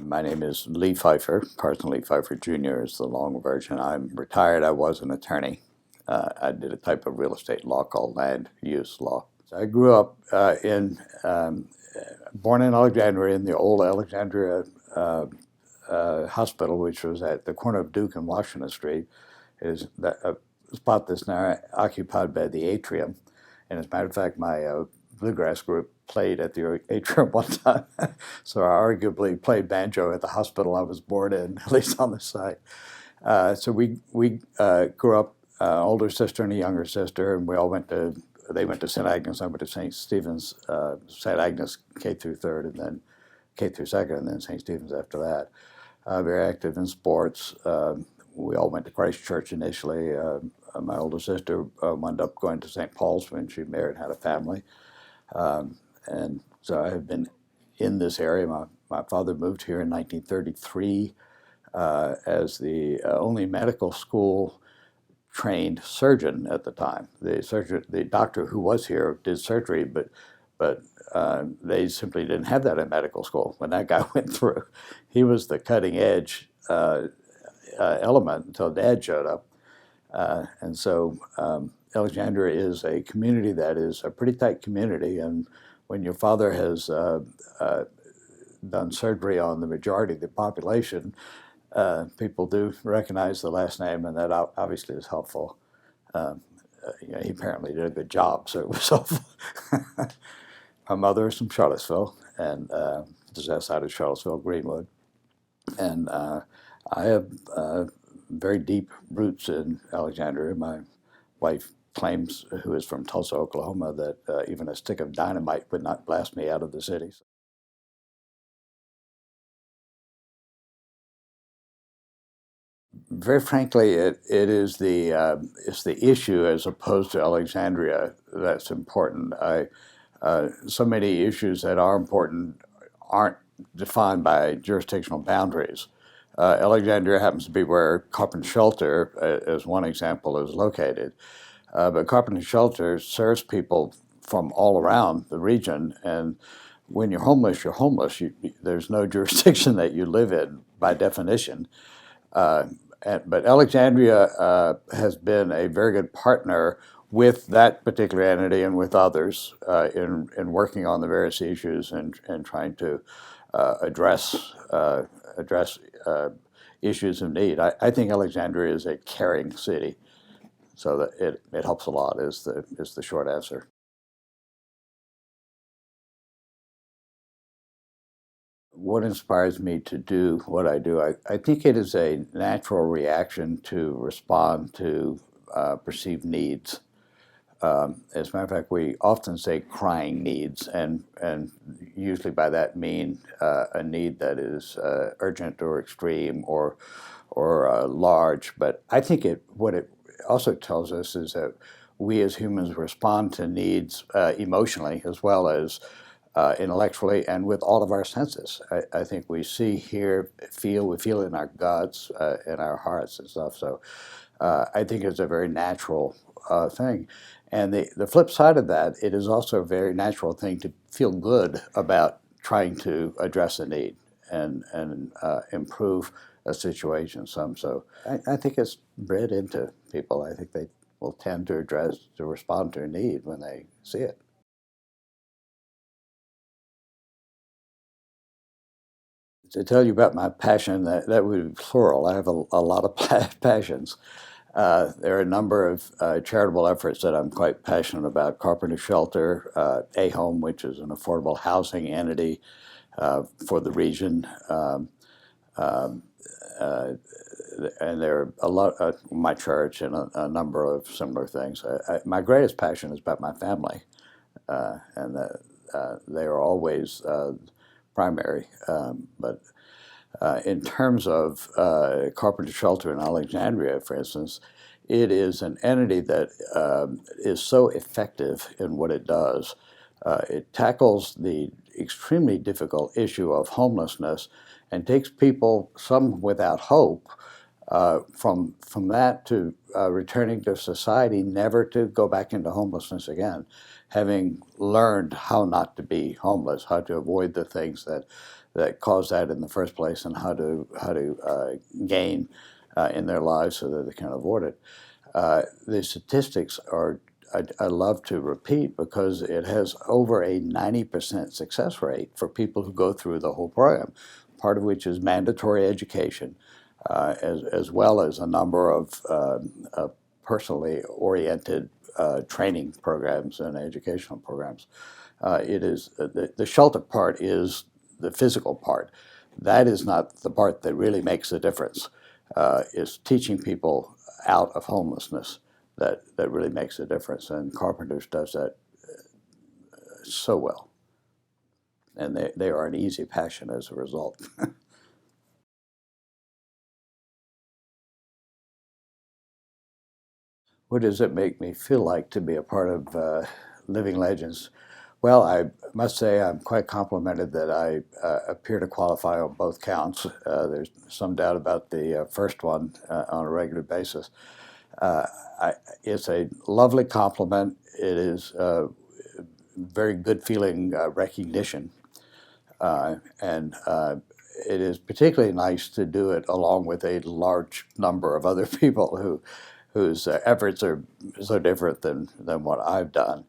My name is Lee Fifer. Carson Lee Fifer Jr. is the long version. I'm retired. I was an attorney. I did a type of real estate law called land use law. So I grew up born in Alexandria, in the old Alexandria Hospital, which was at the corner of Duke and Washington Street. It is a spot that's now occupied by the atrium. And as a matter of fact, my bluegrass group played at the atrium one time. So I arguably played banjo at the hospital I was born in, at least on the site. So we grew up, older sister and a younger sister, and we all they went to St. Agnes, I went to St. Stephen's, St. Agnes K through third, and then K through second, and then St. Stephen's after that. Very active in sports. We all went to Christ Church initially. My older sister wound up going to St. Paul's when she married and had a family. And so I have been in this area. My father moved here in 1933 as the only medical school trained surgeon at the time. The doctor who was here did surgery, but they simply didn't have that in medical school when that guy went through. He was the cutting edge element until Dad showed up. And so Alexandria is a community that is a pretty tight community, and when your father has done surgery on the majority of the population, people do recognize the last name, and that obviously is helpful. He apparently did a good job, so it was helpful. My mother is from Charlottesville, and just outside of Charlottesville, Greenwood, and I have very deep roots in Alexandria. My wife claims, who is from Tulsa, Oklahoma, that even a stick of dynamite would not blast me out of the city. Very frankly, it is it's the issue as opposed to Alexandria that's important. So many issues that are important aren't defined by jurisdictional boundaries. Alexandria happens to be where Carpenter Shelter, as one example, is located. But Carpenter Shelter serves people from all around the region, and when you're homeless, you're homeless. There's no jurisdiction that you live in by definition. But Alexandria has been a very good partner with that particular entity and with others in working on the various issues and trying to address issues of need. I think Alexandria is a caring city, so that it helps a lot is the short answer. What inspires me to do what I do? I think it is a natural reaction to respond to perceived needs. As a matter of fact, we often say crying needs, and usually by that mean a need that is urgent or extreme or large. But I think what it also tells us is that we as humans respond to needs emotionally as well as intellectually and with all of our senses. I think we see, hear, feel. We feel it in our guts, in our hearts and stuff. So I think it's a very natural thing. And the flip side of that, it is also a very natural thing to feel good about trying to address a need and improve a situation some. So I think it's bred into people. I think they will tend to respond to a need when they see it. To tell you about my passion, that would be plural. I have a lot of passions. There are a number of charitable efforts that I'm quite passionate about. Carpenter Shelter, A-Home, which is an affordable housing entity for the region. And there are a lot my church and a number of similar things. My greatest passion is about my family, and they are always primary. But in terms of Carpenter Shelter in Alexandria, for instance, it is an entity that is so effective in what it does. It tackles the extremely difficult issue of homelessness and takes people, some without hope, from that to returning to society, never to go back into homelessness again, having learned how not to be homeless, how to avoid the things that caused that in the first place, and how to gain in their lives so that they can avoid it. The statistics are, I love to repeat, because it has over a 90% success rate for people who go through the whole program, part of which is mandatory education, as well as a number of personally oriented training programs and educational programs. It is the shelter part is the physical part. That is not the part that really makes a difference. Is teaching people out of homelessness that really makes a difference, and Carpenters does that so well, and they are an easy passion as a result. What does it make me feel like to be a part of Living Legends? Well, I must say I'm quite complimented that I appear to qualify on both counts. There's some doubt about the first one on a regular basis. Uh, it's a lovely compliment. It is very good feeling recognition, and it is particularly nice to do it along with a large number of other people whose efforts are so different than what I've done.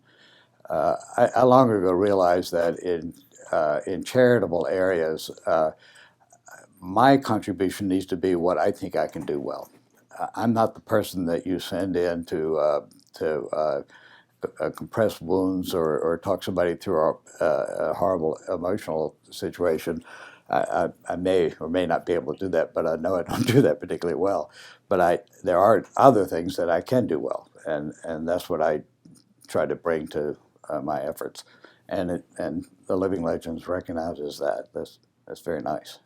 I long ago realized that in charitable areas, my contribution needs to be what I think I can do well. I'm not the person that you send in to compress wounds or talk somebody through a horrible emotional situation. I may or may not be able to do that, but I know I don't do that particularly well. But there are other things that I can do well, and that's what I try to bring to my efforts. And the Living Legends recognizes that. That's very nice.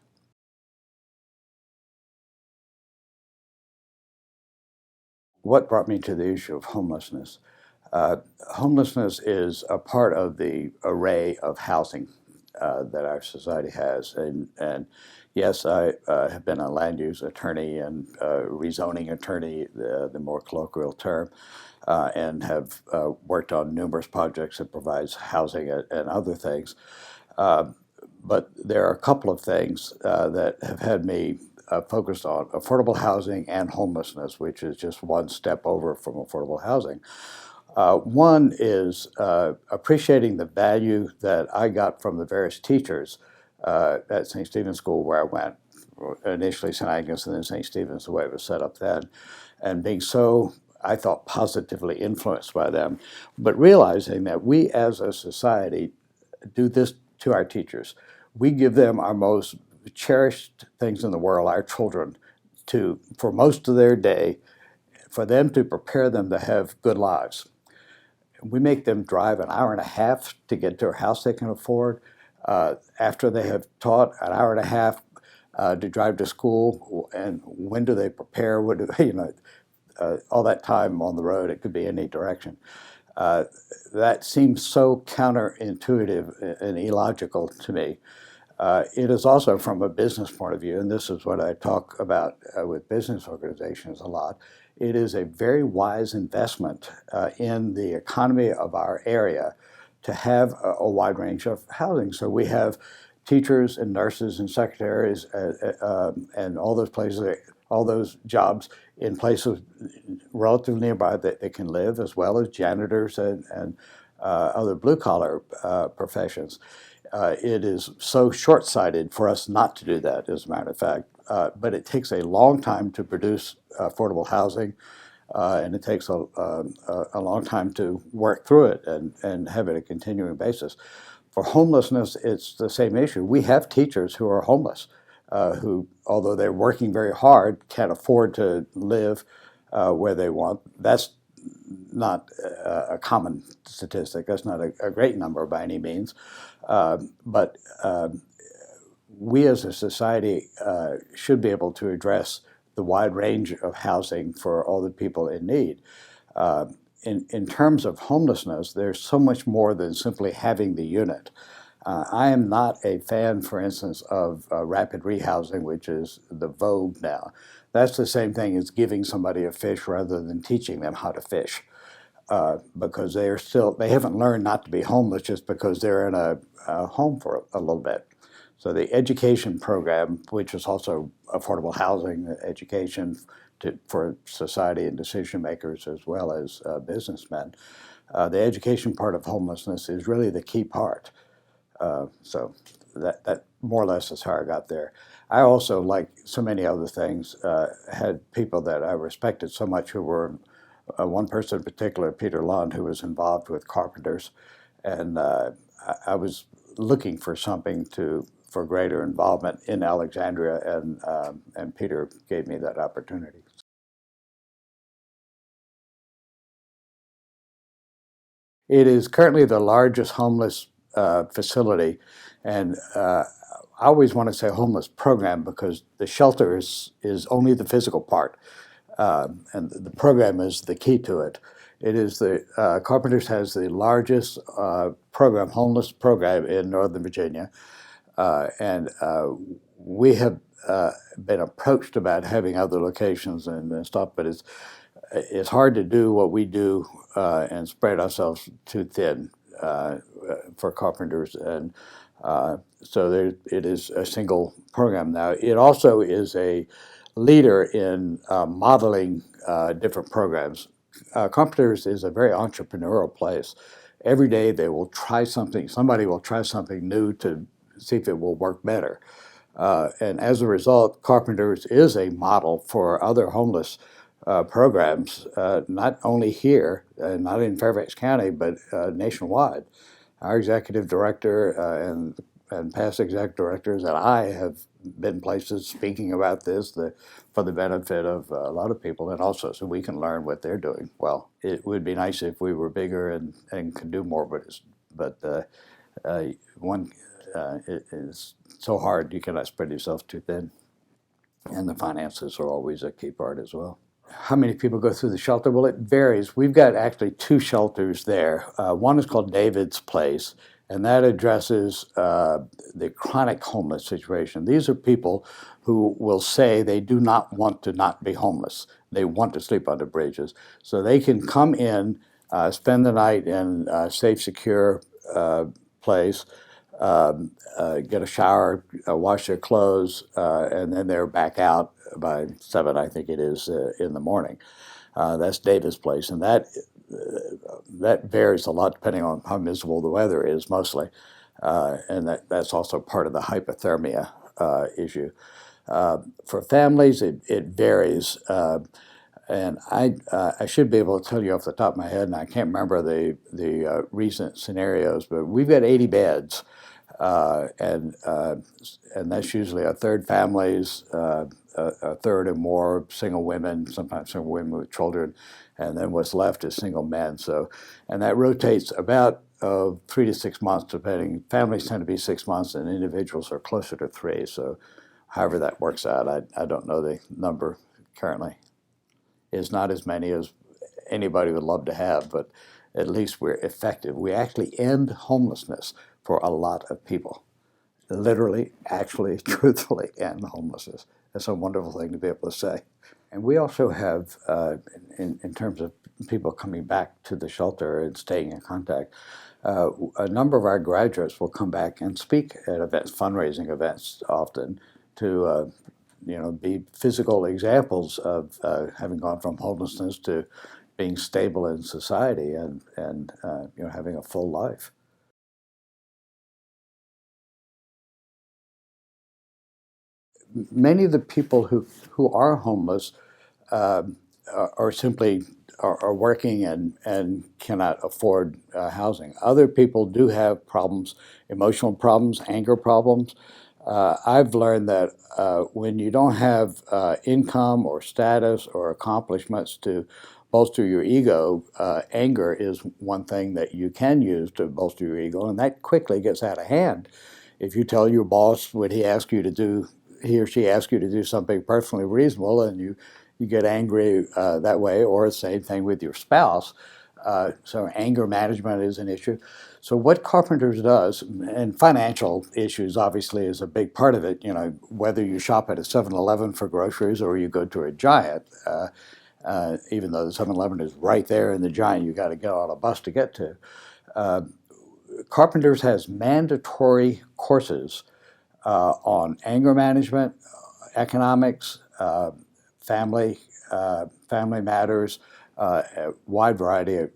What brought me to the issue of homelessness? Uh, Homelessness is a part of the array of housing that our society has. And yes, I have been a land use attorney and rezoning attorney, the more colloquial term, and have worked on numerous projects that provides housing and other things. Uh, but there are a couple of things that have had me focused on affordable housing and homelessness, which is just one step over from affordable housing. One is appreciating the value that I got from the various teachers at St. Stephen's School, where I went, initially St. Agnes and then St. Stephen's, the way it was set up then, and being so, I thought, positively influenced by them, but realizing that we as a society do this to our teachers. We give them our most cherished things in the world, our children, for most of their day, for them to prepare them to have good lives. We make them drive an hour and a half to get to a house they can afford. After they have taught, an hour and a half to drive to school. And when do they prepare? What do they, all that time on the road, it could be any direction. That seems so counterintuitive and illogical to me. It is also from a business point of view, and this is what I talk about with business organizations a lot. It is a very wise investment in the economy of our area to have a wide range of housing. So we have teachers and nurses and secretaries and all those places, all those jobs in places relatively nearby that they can live, as well as janitors and other blue collar professions. It is so short-sighted for us not to do that, as a matter of fact. But it takes a long time to produce affordable housing, and it takes a long time to work through it and have it a continuing basis. For homelessness, it's the same issue. We have teachers who are homeless, who, although they're working very hard, can't afford to live where they want. That's not a common statistic. That's not a great number by any means. But we as a society should be able to address the wide range of housing for all the people in need. In terms of homelessness, there's so much more than simply having the unit. I am not a fan, for instance, of rapid rehousing, which is the vogue now. That's the same thing as giving somebody a fish rather than teaching them how to fish, because they haven't learned not to be homeless just because they're in a home for a little bit. So the education program, which is also affordable housing, education for society and decision makers as well as businessmen, the education part of homelessness is really the key part. So that more or less is how I got there. I also, like so many other things, had people that I respected so much who were, one person in particular, Peter Lund, who was involved with carpenters, and I was looking for something for greater involvement in Alexandria, and Peter gave me that opportunity. It is currently the largest homeless facility, and I always want to say homeless program because the shelter is only the physical part, and the program is the key to it. It is Carpenters has the largest homeless program in Northern Virginia, and we have been approached about having other locations and stuff, but it's hard to do what we do and spread ourselves too thin for carpenters, and so it is a single program now. It also is a leader in modeling different programs. Carpenters is a very entrepreneurial place. Every day they will try something. Somebody will try something new to see if it will work better. And as a result, Carpenters is a model for other homeless programs, not only here, not in Fairfax County, but nationwide. Our executive director and past executive directors and I have been places speaking about this for the benefit of a lot of people, and also so we can learn what they're doing. Well, it would be nice if we were bigger and could do more, but one it is so hard you cannot spread yourself too thin, and the finances are always a key part as well. How many people go through the shelter? Well, it varies. We've got actually two shelters there. One is called David's Place, and that addresses the chronic homeless situation. These are people who will say they do not want to not be homeless. They want to sleep under bridges. So they can come in, spend the night in a safe, secure place, get a shower, wash their clothes, and then they're back out by 7, I think it is, in the morning. That's David's Place, and that varies a lot depending on how miserable the weather is, mostly, and that's also part of the hypothermia issue. For families, it varies. And I should be able to tell you off the top of my head, and I can't remember the recent scenarios, but we've got 80 beds, and that's usually a third families, a third or more single women, sometimes single women with children, and then what's left is single men. So, and that rotates about 3 to 6 months, depending. Families tend to be 6 months, and individuals are closer to 3. So, however that works out, I don't know the number currently. It's not as many as anybody would love to have, but at least we're effective. We actually end homelessness for a lot of people. Literally, actually, truthfully end homelessness. That's a wonderful thing to be able to say. And we also have, in terms of people coming back to the shelter and staying in contact, a number of our graduates will come back and speak at events, fundraising events often, to be physical examples of having gone from homelessness to being stable in society and having a full life. Many of the people who are homeless are simply are working and cannot afford housing. Other people do have problems, emotional problems, anger problems. I've learned that when you don't have income or status or accomplishments to bolster your ego, anger is one thing that you can use to bolster your ego, and that quickly gets out of hand. If you tell your boss when he or she asks you to do something perfectly reasonable, and you get angry that way, or the same thing with your spouse. So anger management is an issue. So what Carpenters does, and financial issues obviously is a big part of it, whether you shop at a 7-Eleven for groceries or you go to a Giant, even though the 7-Eleven is right there in the Giant, you got to get on a bus to get to. Carpenters has mandatory courses on anger management, economics, family, family matters, a wide variety of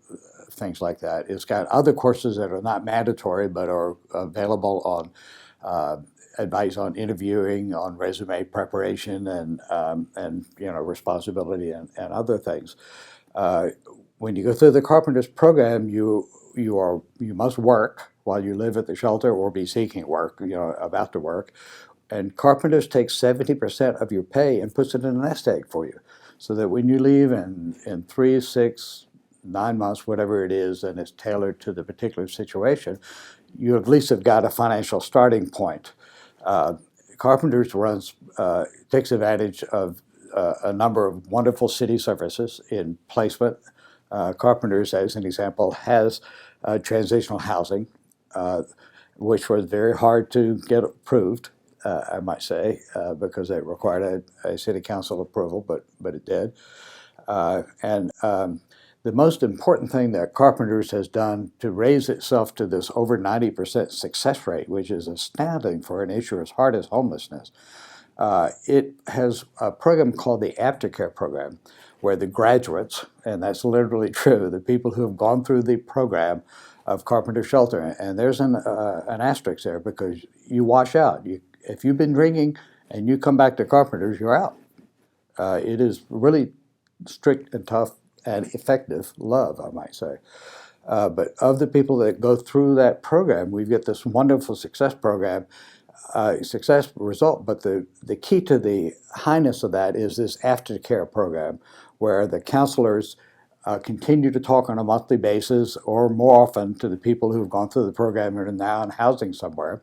things like that. It's got other courses that are not mandatory but are available on advice on interviewing, on resume preparation, and responsibility and other things. When you go through the carpenter's program, you must work while you live at the shelter or be seeking work, about to work. And carpenters take 70% of your pay and puts it in a nest egg for you, so that when you leave in 3, 6, 9 months, whatever it is, and it's tailored to the particular situation, you at least have got a financial starting point. Carpenters takes advantage of a number of wonderful city services in placement. Carpenters, as an example, has transitional housing, which was very hard to get approved, I might say, because it required a city council approval, but it did. And the most important thing that Carpenters has done to raise itself to this over 90% success rate, which is astounding for an issue as hard as homelessness, it has a program called the Aftercare Program, where the graduates, and that's literally true, the people who have gone through the program of Carpenter Shelter, and there's an asterisk there because you wash out. If you've been drinking and you come back to Carpenters, you're out. It is really strict and tough and effective love, I might say. But of the people that go through that program, we get this wonderful success program, success result. But the key to the highness of that is this aftercare program, where the counselors continue to talk on a monthly basis or more often to the people who have gone through the program and are now in housing somewhere.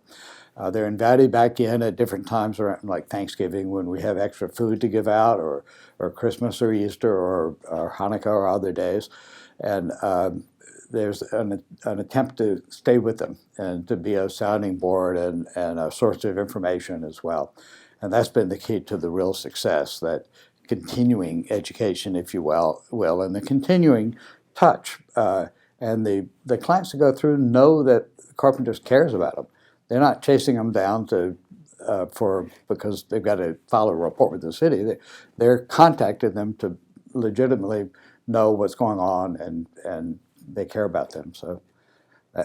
They're invited back in at different times, around like Thanksgiving, when we have extra food to give out, or Christmas or Easter or Hanukkah or other days. And there's an attempt to stay with them and to be a sounding board and a source of information as well. And that's been the key to the real success, that continuing education, if you will, and the continuing touch. And the clients that go through know that Carpenters cares about them. They're not chasing them down because they've got to file a report with the city. They're contacting them to legitimately know what's going on, and they care about them. So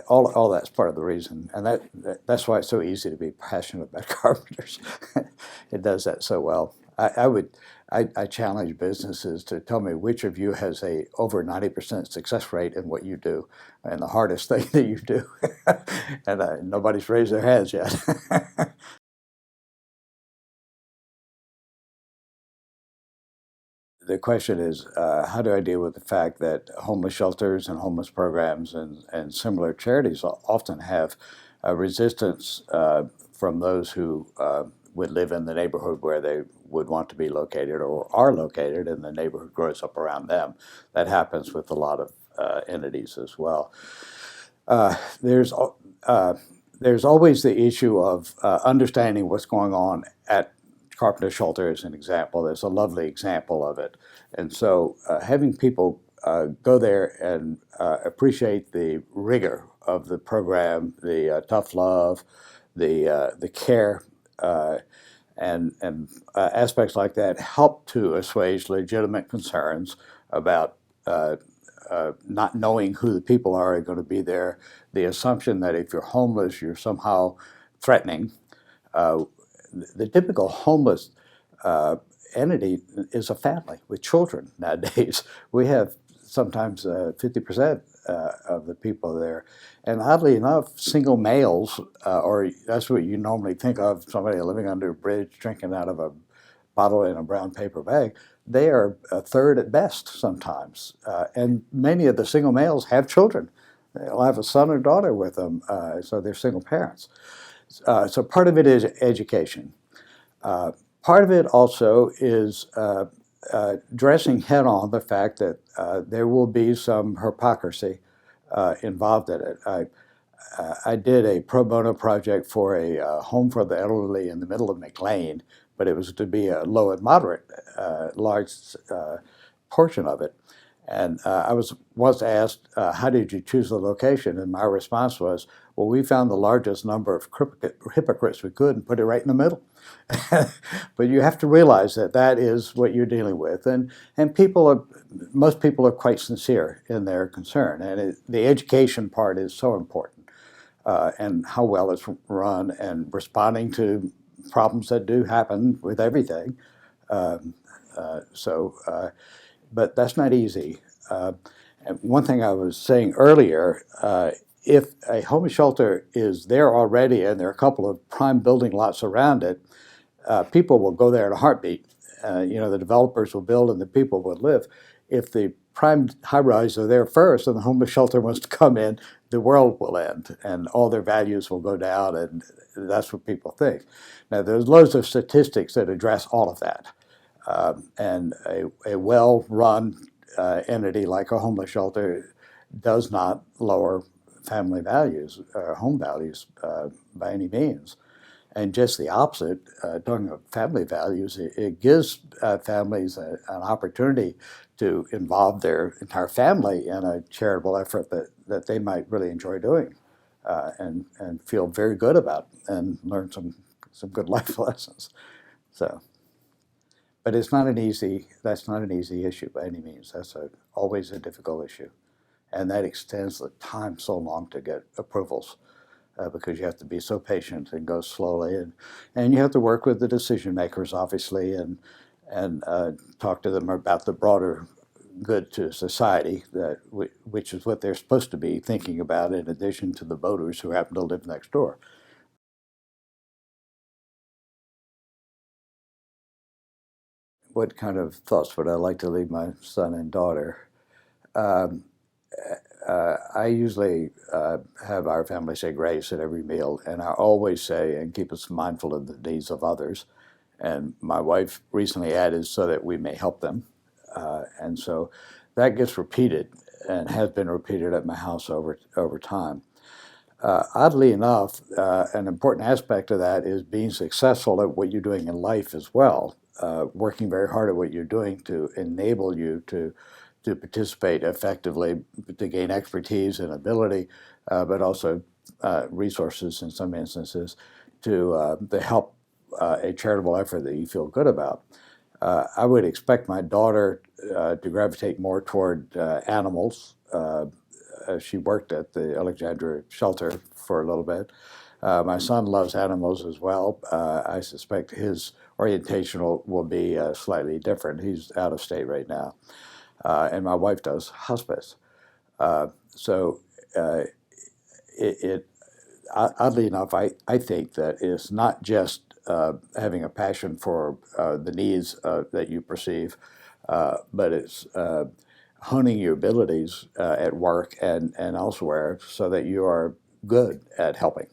all that's part of the reason, and that's why it's so easy to be passionate about carpenters. It does that so well. I challenge businesses to tell me which of you has a over 90% success rate in what you do, and the hardest thing that you do. And nobody's raised their hands yet. The question is, how do I deal with the fact that homeless shelters and homeless programs and similar charities often have a resistance from those who would live in the neighborhood where they would want to be located or are located, and the neighborhood grows up around them. That happens with a lot of entities as well. Uh, there's there's always the issue of understanding what's going on at Carpenter Shelter, as an example. There's a lovely example of it. And so having people go there and appreciate the rigor of the program, the tough love, the care, and aspects like that help to assuage legitimate concerns about not knowing who the people are going to be there, the assumption that if you're homeless, you're somehow threatening. The typical homeless entity is a family with children nowadays. We have sometimes 50% of the people there. And oddly enough, single males, or that's what you normally think of, somebody living under a bridge drinking out of a bottle in a brown paper bag, they are a third at best sometimes. And many of the single males have children. They'll have a son or daughter with them, so they're single parents. So part of it is education. Part of it also is dressing head on the fact that there will be some hypocrisy involved in it. I did a pro bono project for a home for the elderly in the middle of McLean, but it was to be a low and moderate, large portion of it. And I was once asked, how did you choose the location? And my response was, well, we found the largest number of hypocrites we could and put it right in the middle. But you have to realize that that is what you're dealing with. And most people are quite sincere in their concern. And the education part is so important, and how well it's run and responding to problems that do happen with everything. Um, so, but that's not easy. And one thing I was saying earlier, if a homeless shelter is there already and there are a couple of prime building lots around it, people will go there in a heartbeat. The developers will build and the people will live. If the prime high-rise are there first and the homeless shelter wants to come in, the world will end and all their values will go down, and that's what people think. Now, there's loads of statistics that address all of that. And a well-run entity like a homeless shelter does not lower family values, home values, by any means. And just the opposite, talking about family values, it gives families an opportunity to involve their entire family in a charitable effort that they might really enjoy doing, and feel very good about and learn some good life lessons. So. But that's not an easy issue by any means. That's always a difficult issue. And that extends the time so long to get approvals, because you have to be so patient and go slowly. And you have to work with the decision makers, obviously, and talk to them about the broader good to society, which is what they're supposed to be thinking about in addition to the voters who happen to live next door. What kind of thoughts would I like to leave my son and daughter? Um, I usually have our family say grace at every meal, and I always say, and keep us mindful of the needs of others. And my wife recently added, so that we may help them. And so that gets repeated and has been repeated at my house over time. Oddly enough, an important aspect of that is being successful at what you're doing in life as well, working very hard at what you're doing to enable you to participate effectively, to gain expertise and ability, but also resources in some instances to help a charitable effort that you feel good about. I would expect my daughter to gravitate more toward animals. She worked at the Alexandria shelter for a little bit. My son loves animals as well. I suspect his orientation will be slightly different. He's out of state right now. And my wife does hospice. So it oddly enough, I think that it's not just having a passion for the needs that you perceive, but it's honing your abilities at work and elsewhere so that you are good at helping.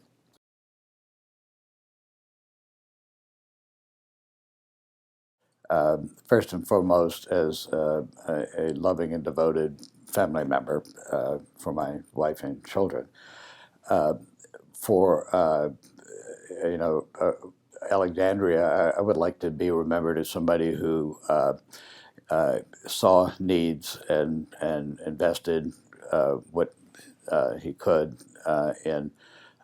First and foremost, as a loving and devoted family member for my wife and children. For you know, Alexandria, I would like to be remembered as somebody who saw needs and invested what he could in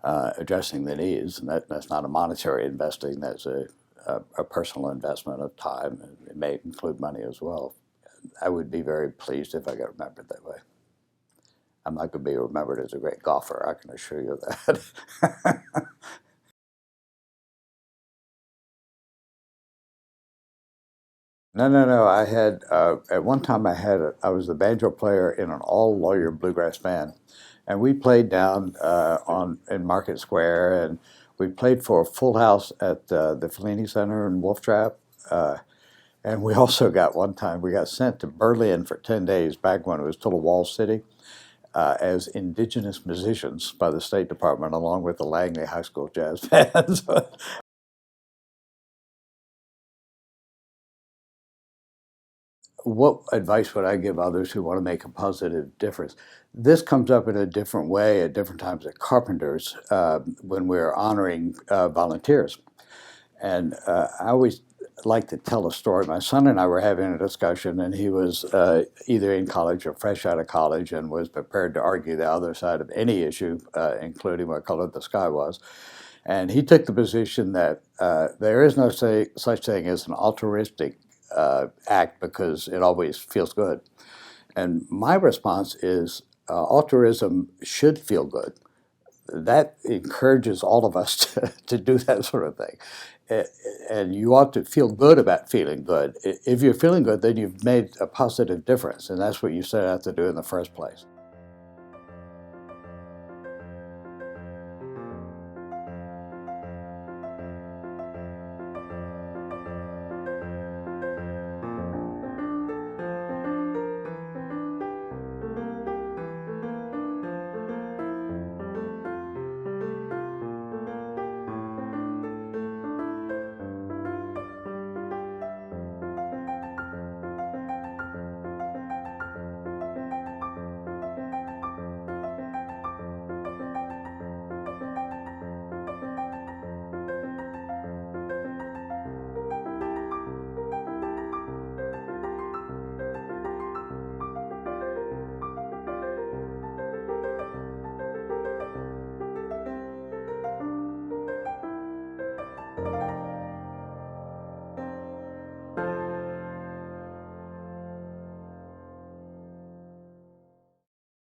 addressing the needs. And that's not a monetary investing, that's a personal investment of time. It may include money as well. I would be very pleased if I got remembered that way. I'm not going to be remembered as a great golfer, I can assure you that. No, no, no. I had at one time I was the banjo player in an all lawyer bluegrass band, and we played down on in Market Square, and we played for a full house at the Fellini Center in Wolf Trap. And we also got one time we got sent to Berlin for 10 days back when it was still a walled city, as indigenous musicians by the State Department, along with the Langley High School Jazz Band. What advice would I give others who want to make a positive difference? This comes up in a different way at different times at Carpenters when we're honoring volunteers. And I always like to tell a story. My son and I were having a discussion, and he was either in college or fresh out of college and was prepared to argue the other side of any issue, including what color the sky was. And he took the position that there is no such thing as an altruistic act because it always feels good. And my response is altruism should feel good. That encourages all of us to do that sort of thing. And you ought to feel good about feeling good. If you're feeling good, then you've made a positive difference, and that's what you set out to do in the first place.